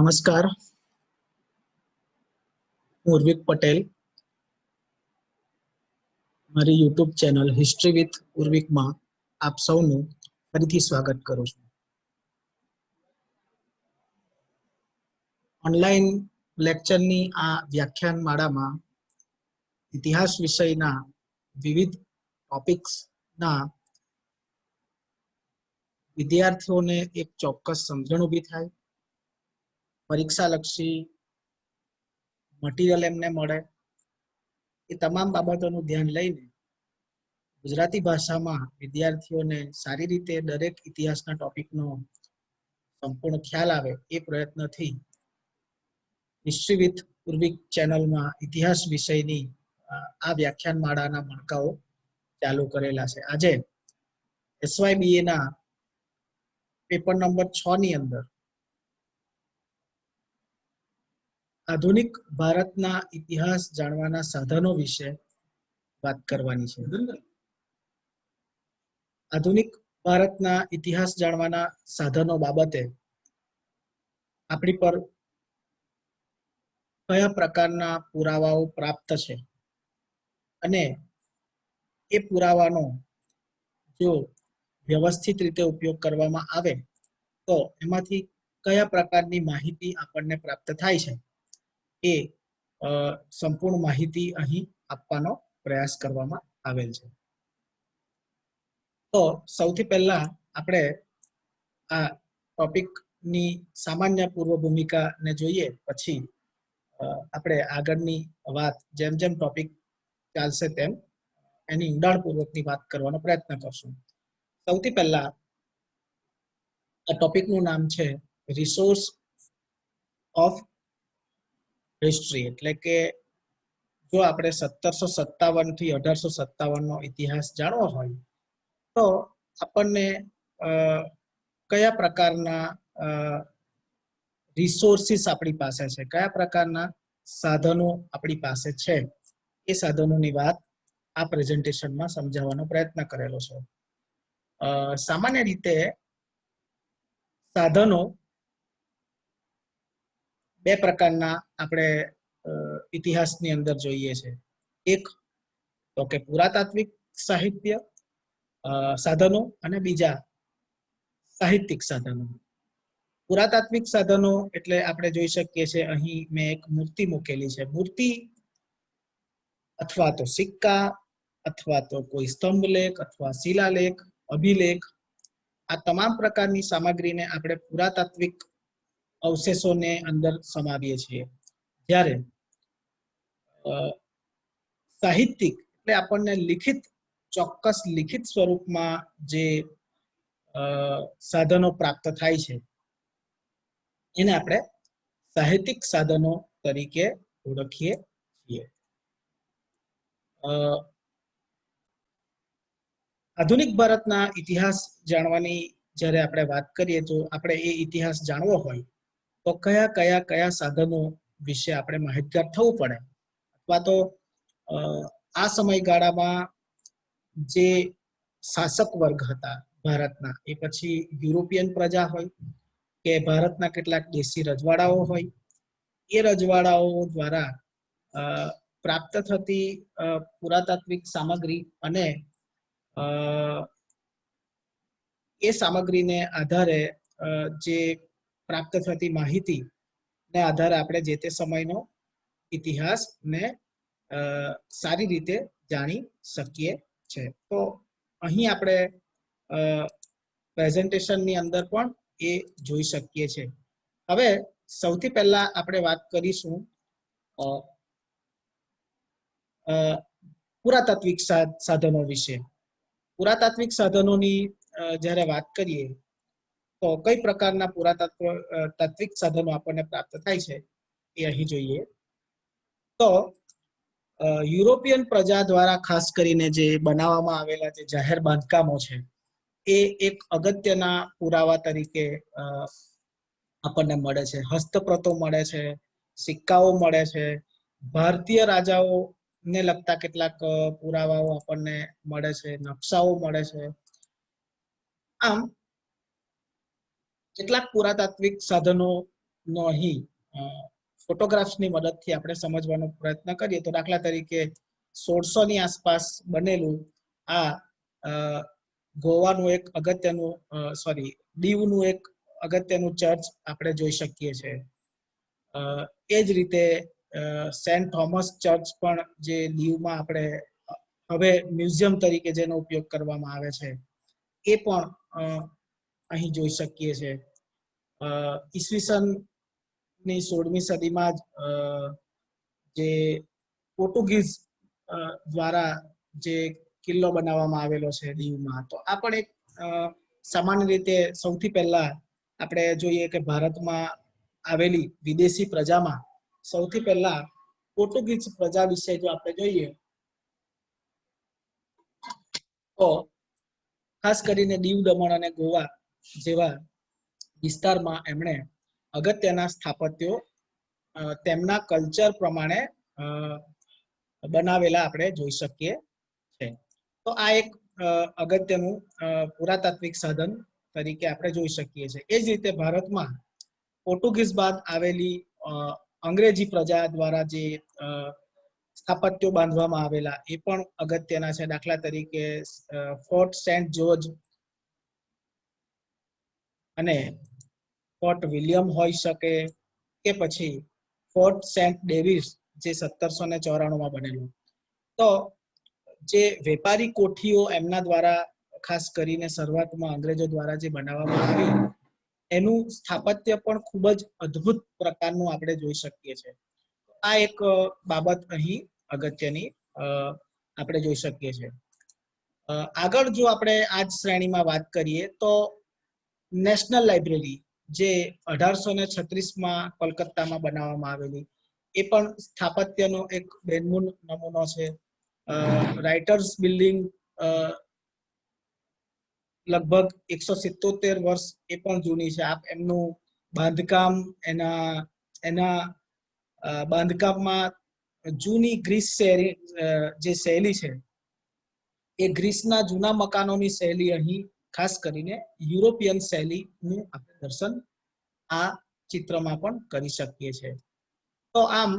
નમસ્કાર, હું ઉર્વિક પટેલ. મારી યુટ્યુબ ચેનલ હિસ્ટ્રી વિથ ઉર્વિકમાં આપ સૌનું ફરીથી સ્વાગત કરું છું. ઓનલાઈન લેક્ચરની આ વ્યાખ્યાન માળામાં ઇતિહાસ વિષયના વિવિધ ટોપિક્સના વિદ્યાર્થીઓને એક ચોક્કસ સમજણ ઊભી થાય, પરીક્ષાલક્ષી મટીરિયલ એમને મળે, એ તમામ બાબતોનું ધ્યાન લઈને ગુજરાતી ભાષામાં વિદ્યાર્થીઓને સારી રીતે દરેક ઇતિહાસના ટોપિકનો સંપૂર્ણ ખ્યાલ આવે એ પ્રયત્નથી હિસ્ટ્રી વિથ ઉર્વિક ચેનલમાં ઇતિહાસ વિષયની આ વ્યાખ્યાન માળાના મણકાઓ ચાલુ કરેલા છે. આજે SYBA ના પેપર નંબર 6 ની અંદર આધુનિક ભારતના ઇતિહાસ જાણવાના સાધનો વિશે વાત કરવાની છે. આધુનિક ભારતના ઇતિહાસ જાણવાના સાધનો બાબતે આપણી પર કયા પ્રકારના પુરાવાઓ પ્રાપ્ત છે અને એ પુરાવાનો જો વ્યવસ્થિત રીતે ઉપયોગ કરવામાં આવે તો એમાંથી કયા પ્રકારની માહિતી આપણને પ્રાપ્ત થાય છે એ સંપૂર્ણ માહિતી અહીં આપવાનો પ્રયાસ કરવામાં આવેલ છે. તો સૌથી પહેલા આપણે આ ટોપિકની સામાન્ય પૂર્વ ભૂમિકાને જોઈએ, પછી આપણે આગળની વાત જેમ જેમ ટોપિક ચાલશે તેમ એની ઊંડાણપૂર્વકની વાત કરવાનો પ્રયત્ન કરશું. સૌથી પહેલા આ ટોપિકનું નામ છે રિસોર્સ ઓફ હિસ્ટ્રી, એટલે કે જો આપણે 1757 થી 1857 નો ઇતિહાસ જાણવો હોય તો આપણને કયા પ્રકારના રિસોર્સિસ આપણી પાસે છે, કયા પ્રકારના સાધનો આપણી પાસે છે, એ સાધનોની વાત આ પ્રેઝન્ટેશનમાં સમજાવવાનો પ્રયત્ન કરેલો છે. સામાન્ય રીતે સાધનો બે પ્રકારના આપણે ઇતિહાસની અંદર જોઈએ છે. એક તો કે પુરાતાત્વિક સાહિત્ય સાધનો અને બીજા સાહિત્યિક સાધનો. પુરાતાત્વિક સાધનો એટલે આપણે જોઈ શકીએ છીએ, અહીં મેં એક મૂર્તિ મૂકેલી છે. મૂર્તિ અથવા તો સિક્કા અથવા તો કોઈ સ્તંભલેખ અથવા શિલાલેખ, અભિલેખ, આ તમામ પ્રકારની સામગ્રીને આપણે પુરાતાત્વિક અવશેષોને અંદર સમાવીએ છીએ. જ્યારે સાહિત્યિક એટલે આપણને લિખિત, ચોક્કસ લિખિત સ્વરૂપમાં જે સાધનો પ્રાપ્ત થાય છે એને આપણે સાહિત્યિક સાધનો તરીકે ઓળખીએ છીએ. આધુનિક ભારતના ઇતિહાસ જાણવાની જ્યારે આપણે વાત કરીએ તો આપણે એ ઇતિહાસ જાણવો હોય તો કયા કયા કયા સાધનો વિશે આપણે માહિતગાર થવું પડે, અથવા તો આ સમયગાળામાં જે શાસક વર્ગ હતા ભારતના, એ પછી યુરોપિયન પ્રજા હોય કે ભારતના કેટલાક દેશી રજવાડાઓ હોય, એ રજવાડાઓ દ્વારા પ્રાપ્ત થતી પુરાતાત્વિક સામગ્રી અને એ સામગ્રીને આધારે જે પ્રાપ્ત થતી માહિતી ને આધારે આપણે જે તે સમયનો ઇતિહાસને સારી રીતે જાણી શકીએ છે. તો અહીં આપણે પ્રેઝન્ટેશનની અંદર પણ એ જોઈ શકીએ છીએ. હવે સૌથી પહેલા આપણે વાત કરીશું પુરાતાત્વિક સાધનો વિશે. પુરાતાત્વિક સાધનોની જ્યારે વાત કરીએ તો કઈ પ્રકારના પુરાતાત્વિક સાધનો આપણને પ્રાપ્ત થાય છે એ અહીં જોઈએ. તો યુરોપિયન પ્રજા દ્વારા ખાસ કરીને જે બનાવવામાં આવેલા જે જાહેર બાંધકામો છે એ એક અગત્યના પુરાવા તરીકે આપણને મળે છે. હસ્તપ્રતો મળે છે, સિક્કાઓ મળે છે, ભારતીય રાજાઓને લગતા કેટલાક પુરાવાઓ આપણને મળે છે, નકશાઓ મળે છે. આમ કેટલાક પુરાતાત્વિક સાધનો નો અહીં ફોટોગ્રાફ્સની મદદથી આપણે સમજવાનો પ્રયત્ન કરીએ તો દાખલા તરીકે 1600 ની આસપાસ બનેલું આ ગોવાનું એક અગત્યનું દીવનું એક અગત્યનું ચર્ચ આપણે જોઈ શકીએ છીએ. એ જ રીતે સેન્ટ થોમસ ચર્ચ પણ જે દીવમાં આપણે હવે મ્યુઝિયમ તરીકે જેનો ઉપયોગ કરવામાં આવે છે એ પણ અહીં જોઈ શકીએ છીએ. ઈસવીસન ની 16મી સદીમાં જે પોર્ટુગીઝ દ્વારા જે કિલ્લો બનાવવામાં આવેલો છે દીવમાં, તો આ પણ એક સામાન્ય રીતે સૌથી પહેલા આપણે જોઈએ કે ભારતમાં આવેલી વિદેશી પ્રજામાં સૌથી પહેલા પોર્ટુગીઝ પ્રજા વિશે જો આપણે જોઈએ તો ખાસ કરીને દીવ, દમણ અને ગોવા જેવા વિસ્તારમાં એમણે અગત્યના સ્થાપત્યો તેમના કલ્ચર પ્રમાણે બનાવેલા આપણે જોઈ શકીએ છે. તો આ એક અગત્યનું પુરાતાત્વિક સાધન તરીકે આપણે જોઈ શકીએ છીએ. એ જ રીતે ભારતમાં પોર્ટુગીઝ બાદ આવેલી અંગ્રેજી પ્રજા દ્વારા જે સ્થાપત્યો બાંધવામાં આવેલા એ પણ અગત્યના છે. દાખલા તરીકે ફોર્ટ સેન્ટ જ્યોર્જ અને ફોર્ટ વિલિયમ હોઈ શકે કે પછી ફોર્ટ સેન્ટ ડેવિસ જે 1794 બનેલું. તો જે વેપારી કોઠીઓ એમના દ્વારા ખાસ કરીને શરૂઆતમાં અંગ્રેજો દ્વારા જે બનાવવામાં આવી એનું સ્થાપત્ય પણ ખૂબ જ અદ્ભુત પ્રકારનું આપણે જોઈ શકીએ છીએ. આ એક બાબત અહીં અગત્યની આપણે જોઈ શકીએ છીએ. આગળ જો આપણે આ જ શ્રેણીમાં વાત કરીએ તો નેશનલ લાઇબ્રેરી જે 1836માં કોલકાતામાં બનાવવામાં આવેલી એ પણ સ્થાપત્યનો એક બેનમૂન નમૂનો છે. રાઇટર્સ બિલ્ડિંગ લગભગ 177 વર્ષ એ પણ જૂની છે. આપ એમનું બાંધકામ એના બાંધકામમાં જૂની ગ્રીસ જે શૈલી છે એ ગ્રીસના જૂના મકાનોની શૈલી અહીં ખાસ કરીને યુરોપિયન શૈલીનું આપણે દર્શન આ ચિત્રમાં પણ કરી શકીએ છીએ. તો આમ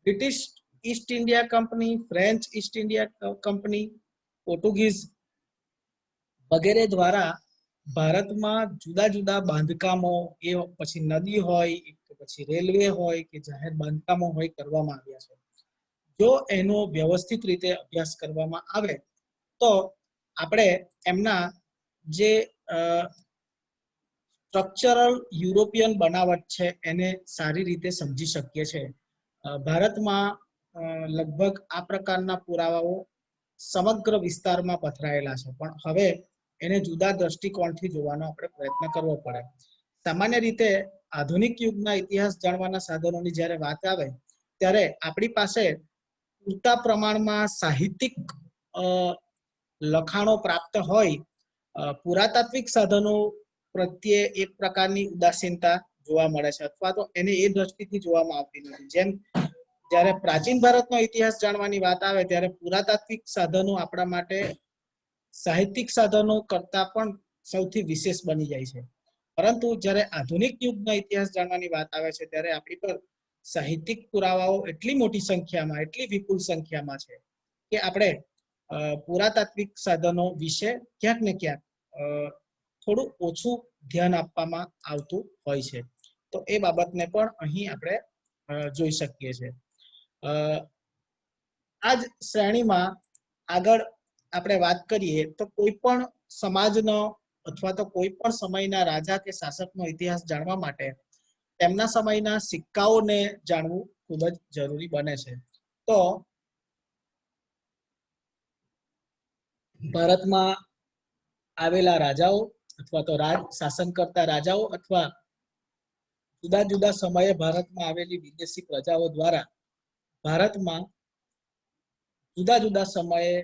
British East India company, French East India company, Portuguese વગેરે દ્વારા ભારતમાં જુદા જુદા બાંધકામો, એ પછી નદી હોય કે પછી રેલવે હોય કે જાહેર બાંધકામો હોય કરવામાં આવ્યા છે. જો એનો વ્યવસ્થિત રીતે અભ્યાસ કરવામાં આવે તો આપણે એમના જે સ્ટ્રક્ચરલ યુરોપિયન બનાવટ છે એને સારી રીતે સમજી શકીએ છીએ. ભારતમાં લગભગ આ પ્રકારના પુરાવાઓ સમગ્ર વિસ્તારમાં પથરાયેલા છે, પણ હવે એને જુદા દ્રષ્ટિકોણથી જોવાનો આપણે પ્રયત્ન કરવો પડે. સામાન્ય રીતે આધુનિક યુગના ઇતિહાસ જાણવાના સાધનોની જ્યારે વાત આવે ત્યારે આપણી પાસે પૂરતા પ્રમાણમાં સાહિત્યિક લખાણો પ્રાપ્ત હોય, પુરાતાત્વિક સાધનો પ્રત્યે એક પ્રકારની ઉદાસીનતા જોવા મળે છે અથવા તો એને એ દ્રષ્ટિથી જોવામાં આવતી નથી. જેમ જ્યારે પ્રાચીન ભારતનો ઇતિહાસ જાણવાની વાત આવે ત્યારે પુરાતાત્વિક સાધનો આપણા માટે સાહિત્યિક સાધનો કરતા પણ સૌથી વિશેષ બની જાય છે. પરંતુ જ્યારે આધુનિક યુગનો ઇતિહાસ જાણવાની વાત આવે છે ત્યારે આપણી પર સાહિત્યિક પુરાવાઓ એટલી મોટી સંખ્યામાં, એટલી વિપુલ સંખ્યામાં છે કે આપણે પુરાતાત્વિક સાધનો વિશે ક્યાંક ને ક્યાંક થોડું ઓછું ધ્યાન આપવામાં આવતું હોય છે. તો એ બાબતને પણ અહીં આપણે જોઈ શકીએ છીએ. આ જ શ્રેણીમાં આગળ આપણે વાત કરીએ તો કોઈ પણ સમાજનો અથવા તો કોઈ પણ સમયના રાજા કે શાસકનો ઇતિહાસ જાણવા માટે તેમના સમયના સિક્કાઓને જાણવું ખૂબ જ જરૂરી બને છે. તો ભારતમાં આવેલા રાજાઓ અથવા તો રાજ શાસન કરતા રાજાઓ અથવા જુદા જુદા સમયે ભારતમાં આવેલી વિદેશી પ્રજાઓ દ્વારા ભારતમાં જુદા જુદા સમયે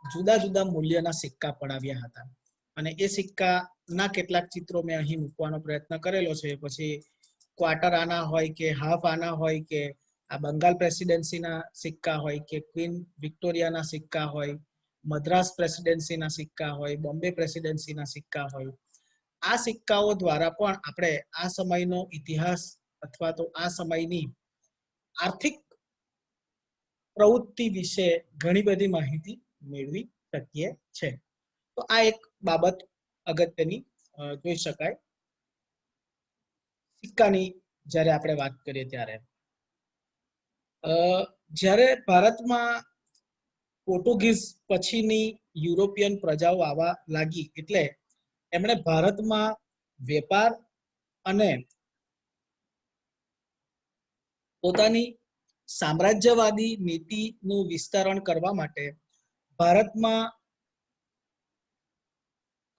જુદા જુદા મૂલ્યના સિક્કા પડાવ્યા હતા. અને એ સિક્કાના કેટલાક ચિત્રો મેં અહીં મૂકવાનો પ્રયત્ન કરેલો છે. પછી ક્વાર્ટર આના હોય કે હાફ આના હોય કે આ બંગાળ પ્રેસિડેન્સીના સિક્કા હોય કે ક્વીન વિક્ટોરિયાના સિક્કા હોય, મદ્રાસ પ્રેસિડેન્સીના સિક્કા હોય, બોમ્બે પ્રેસિડેન્સીના સિક્કા હોય, આ સિક્કાઓ દ્વારા પણ આપણે આ સમયનો ઇતિહાસ અથવા તો આ સમયની આર્થિક પ્રવૃત્તિ વિશે ઘણી બધી માહિતી મેળવી શકીએ છે. તો આ એક બાબત અગત્યની જોઈ શકાય સિક્કાની જ્યારે આપણે વાત કરીએ ત્યારે. જ્યારે ભારતમાં પોર્ટુગીઝ પછીની યુરોપિયન પ્રજાઓ આવવા લાગી એટલે એમણે ભારતમાં વેપાર અને પોતાની સામ્રાજ્યવાદી નીતિનું વિસ્તરણ કરવા માટે ભારતમાં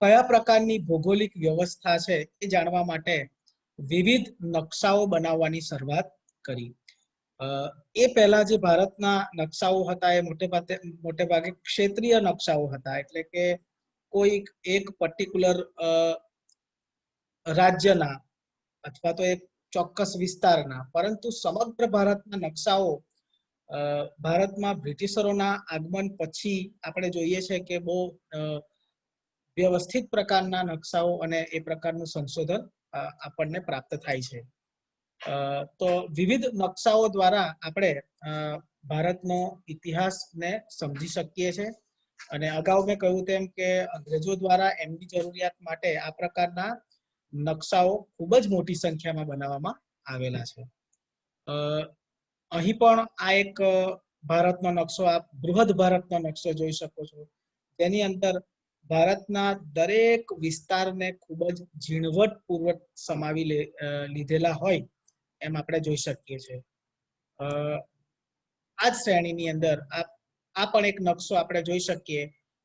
કયા પ્રકારની ભૌગોલિક વ્યવસ્થા છે એ જાણવા માટે વિવિધ નકશાઓ બનાવવાની શરૂઆત કરી. એ પહેલા જે ભારતના નકશાઓ હતા એ મોટે ભાગે ક્ષેત્રીય નકશાઓ હતા, એટલે કે કોઈ એક પર્ટિક્યુલર રાજ્યના અથવા તો એક ચોક્કસ વિસ્તારના, પરંતુ સમગ્ર ભારતના નકશાઓ ભારતમાં બ્રિટિશરોના આગમન પછી આપણે જોઈએ છે કે બહુ વ્યવસ્થિત પ્રકારના નકશાઓ અને એ પ્રકારનું સંશોધન આપણને પ્રાપ્ત થાય છે. તો વિવિધ નકશાઓ દ્વારા આપણે ભારતનો ઇતિહાસને સમજી શકીએ છીએ. અને અગાઉ મેં કહ્યું તેમ કે અંગ્રેજો દ્વારા એમની જરૂરિયાત માટે આ પ્રકારના નકશાઓ ખૂબ જ મોટી સંખ્યામાં બનાવવામાં આવેલા છે. અહીં પણ આ એક ભારતનો નકશો, આપ બૃહદ ભારતનો નકશો જોઈ શકો છો, તેની અંદર ભારતના દરેક વિસ્તારને ખૂબ જ ઝીણવટપૂર્વક સમાવી લીધેલા હોય એમ આપણે જોઈ શકીએ છીએ. આ જ શ્રેણીની અંદર આ પણ એક નકશો આપણે જોઈ શકીએ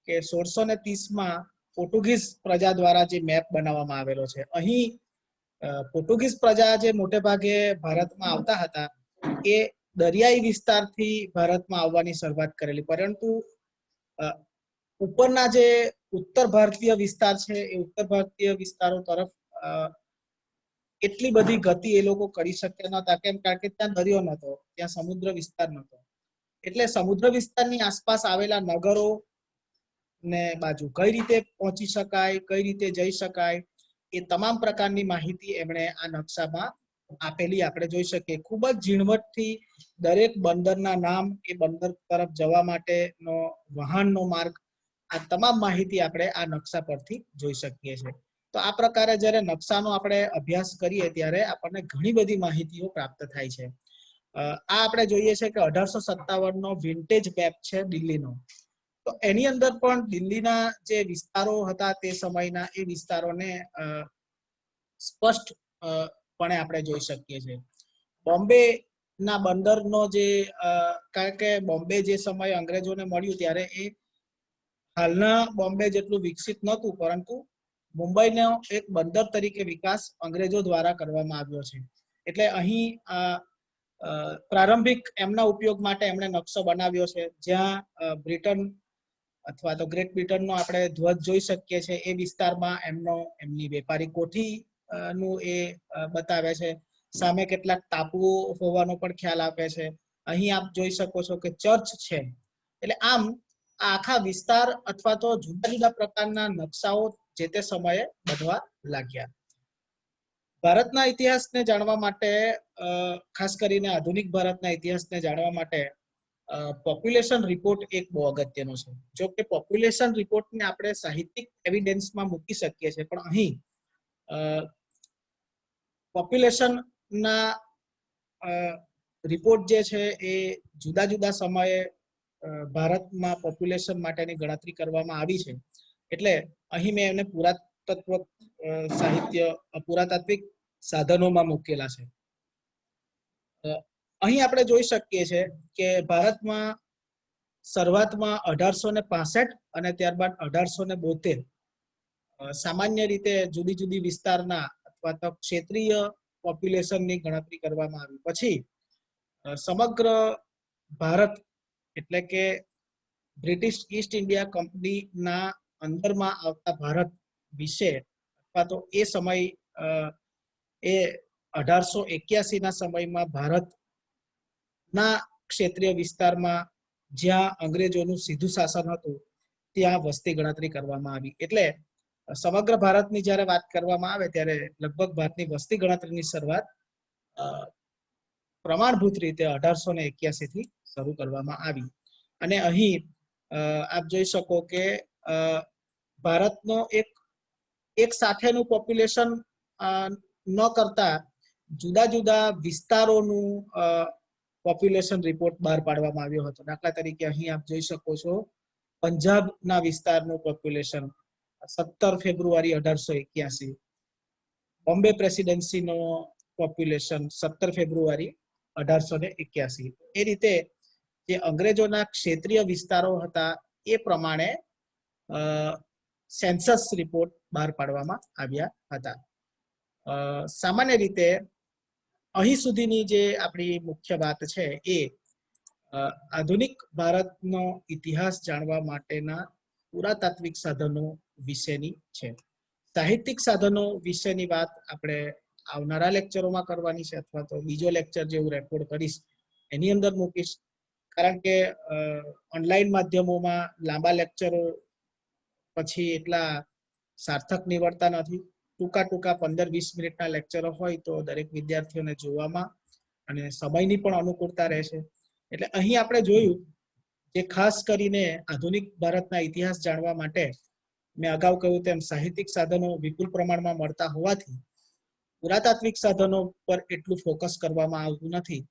કે 1630માં પોર્ટુગીઝ પ્રજા દ્વારા જે મેપ બનાવવામાં આવેલો છે. અહીં પોર્ટુગીઝ પ્રજા જે મોટે ભાગે ભારતમાં આવતા હતા એ દરિયાઈ વિસ્તારથી ભારતમાં આવવાની શરૂઆત કરેલી, પરંતુ ઉપરના જે ઉત્તર ભારતીય વિસ્તાર છે એ ઉત્તર ભારતીય વિસ્તારો તરફ એટલી બધી ગતિ એ લોકો કરી શક્યા નહોતા. કેમ? કારણ કે ત્યાં દરિયો નહોતો, ત્યાં સમુદ્ર વિસ્તાર નહોતો. એટલે સમુદ્ર વિસ્તારની આસપાસ આવેલા નગરો ને બાજુ કઈ રીતે પહોંચી શકાય, કઈ રીતે જઈ શકાય, એ તમામ પ્રકારની માહિતી એમણે આ નકશામાં આપેલી આપણે જોઈ શકીએ. ખૂબ જ ઝીણવટથી દરેક બંદરના નામ, એ બંદર તરફ જવા માટેનો વહાણનો માર્ગ, આ તમામ માહિતી આપણે આ નકશા પરથી જોઈ શકીએ છીએ. તો આ પ્રકારે જ્યારે નકશાનો આપણે અભ્યાસ કરીએ ત્યારે આપણને ઘણી બધી માહિતીઓ પ્રાપ્ત થાય છે. આ આપણે જોઈએ છે કે 1857નો વિન્ટેજ મેપ છે દિલ્હીનો. તો એની અંદર પણ દિલ્હીના જે વિસ્તારો હતા તે સમયના, એ વિસ્તારોને સ્પષ્ટપણે આપણે જોઈ શકીએ છીએ. બોમ્બે ના બંદરનો જે કારણ કે બોમ્બે જે સમયે અંગ્રેજોને મળ્યું ત્યારે એ હાલના બોમ્બે જેટલું વિકસિત નહોતું, પરંતુ મુંબઈનો એક બંદર તરીકે વિકાસ અંગ્રેજો દ્વારા કરવામાં આવ્યો છે. એટલે અહીં પ્રારંભિક એમના ઉપયોગ માટે એમણે નકશો બનાવ્યો છે, જ્યાં બ્રિટન અથવા તો ગ્રેટ બ્રિટનનો આપણે ધ્વજ જોઈ શકીએ છીએ. એ વિસ્તારમાં એમની વેપારી કોઠી નું એ બતાવે છે. સામે કેટલાક ટાપુઓ હોવાનો પણ ખ્યાલ આપે છે. અહીં આપ જોઈ શકો છો કે ચર્ચ છે. એટલે આમ આ આખા વિસ્તાર અથવા તો જુદા જુદા પ્રકારના નકશાઓ જે તે સમયે બનવા લાગ્યા. ભારતના ઇતિહાસને જાણવા માટે, ખાસ કરીને આધુનિક ભારતના ઇતિહાસને જાણવા માટે પોપ્યુલેશન રિપોર્ટ એક બહુ અગત્યનો છે. જો કે પોપ્યુલેશન રિપોર્ટને આપણે સાહિત્યિક એવિડન્સમાં મૂકી શકીએ છીએ, પણ અહીં પોપ્યુલેશનના રિપોર્ટ જે છે એ જુદા જુદા સમયે ભારતમાં પોપ્યુલેશન માટેની ગણતરી કરવામાં આવી છે. એટલે અહીં મેં એને પુરાતાત્વિક સાધનોમાં મૂકેલા છે. અહીં આપણે જોઈ શકીએ છીએ કે ભારતમાં શરૂઆતમાં 1865 અને ત્યારબાદ 1872 સામાન્ય રીતે જુદી જુદી વિસ્તારના અથવા તો ક્ષેત્રીય પોપ્યુલેશનની ગણતરી કરવામાં આવી. પછી સમગ્ર ભારત એટલે કે બ્રિટિશ ઈસ્ટ ઇન્ડિયા કંપનીના અંદરમાં આવતા ભારત વિશે અથવા તો એ સમય એ 1881ના સમયમાં ભારતના ક્ષેત્રીય વિસ્તારમાં જ્યાં અંગ્રેજોનું સીધું શાસન હતું ત્યાં વસ્તી ગણતરી કરવામાં આવી. એટલે સમગ્ર ભારતની જ્યારે વાત કરવામાં આવે ત્યારે લગભગ ભારતની વસ્તી ગણતરીની શરૂઆત પ્રમાણભૂત રીતે 1881 થી શરૂ કરવામાં આવી અને અહીં આપ જોઈ શકો કે ભારતનો એક સાથેનું પોપ્યુલેશન ન કરતા જુદા જુદા વિસ્તારોનું પોપ્યુલેશન રિપોર્ટ બહાર પાડવામાં આવ્યો હતો. દાખલા તરીકે અહીં આપ જોઈ શકો છો પંજાબના વિસ્તારનું પોપ્યુલેશન 17 ફેબ્રુઆરી 1881, બોમ્બે પ્રેસિડેન્સીનો પોપ્યુલેશન 17 ફેબ્રુઆરી 1881. એ રીતે જે અંગ્રેજોના ક્ષેત્રીય વિસ્તારો હતા એ પ્રમાણે સેન્સસ રિપોર્ટ બહાર પાડવામાં આવ્યા હતા. સામાન્ય રીતે અહીં સુધીની જે આપણી મુખ્ય વાત છે એ આધુનિક ભારતનો ઇતિહાસ જાણવા માટેના પુરાતાત્વિક સાધનો વિશેની છે. સાહિત્યિક સાધનો વિશેની વાત આપણે આવનારા લેક્ચરોમાં કરવાની છે અથવા તો બીજો લેક્ચર જે હું રેકોર્ડ કરીશ એની અંદર મૂકીશ, કારણ કે ઓનલાઈન માધ્યમોમાં લાંબા લેક્ચરો પછી એટલા સાર્થક નીવડતા નથી. ટૂંકા 15-20 મિનિટના લેક્ચરો હોય તો દરેક વિદ્યાર્થીઓને જોવામાં અને સમયની પણ અનુકૂળતા રહેશે. એટલે અહીં આપણે જોયું કે ખાસ કરીને આધુનિક ભારતના ઇતિહાસ જાણવા માટે મેં અગાઉ કહ્યું તેમ સાહિત્યિક સાધનો વિપુલ પ્રમાણમાં મળતા હોવાથી પુરાતાત્વિક સાધનો પર એટલું ફોકસ કરવામાં આવતું નથી,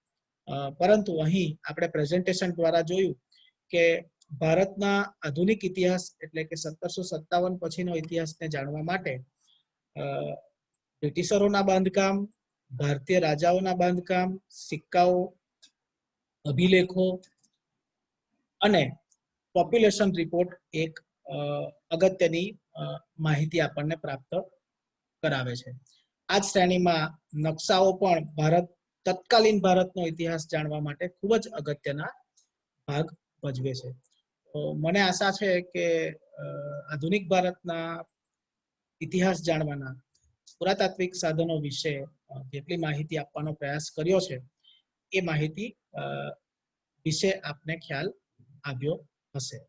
પરંતુ અહીં આપણે પ્રેઝન્ટેશન દ્વારા જોયું કે ભારતના આધુનિક ઇતિહાસ એટલે કે 1757 પછીનો ઇતિહાસને જાણવા માટે બ્રિટિશરોના બાંધકામ, ભારતીય રાજાઓના બાંધકામ, સિક્કાઓ, અભિલેખો અને પોપ્યુલેશન રિપોર્ટ એક અગત્યની માહિતી આપણને પ્રાપ્ત કરાવે છે. આ જ શ્રેણીમાં નકશાઓ પણ તત્કાલીન ભારતનો ઇતિહાસ જાણવા માટે ખૂબ જ અગત્યના ભાગ ભજવે છે. તો મને આશા છે કે આધુનિક ભારતના ઇતિહાસ જાણવાના પુરાતાત્વિક સાધનો વિશે જેટલી માહિતી આપવાનો પ્રયાસ કર્યો છે એ માહિતી વિશે આપને ખ્યાલ આવ્યો હશે.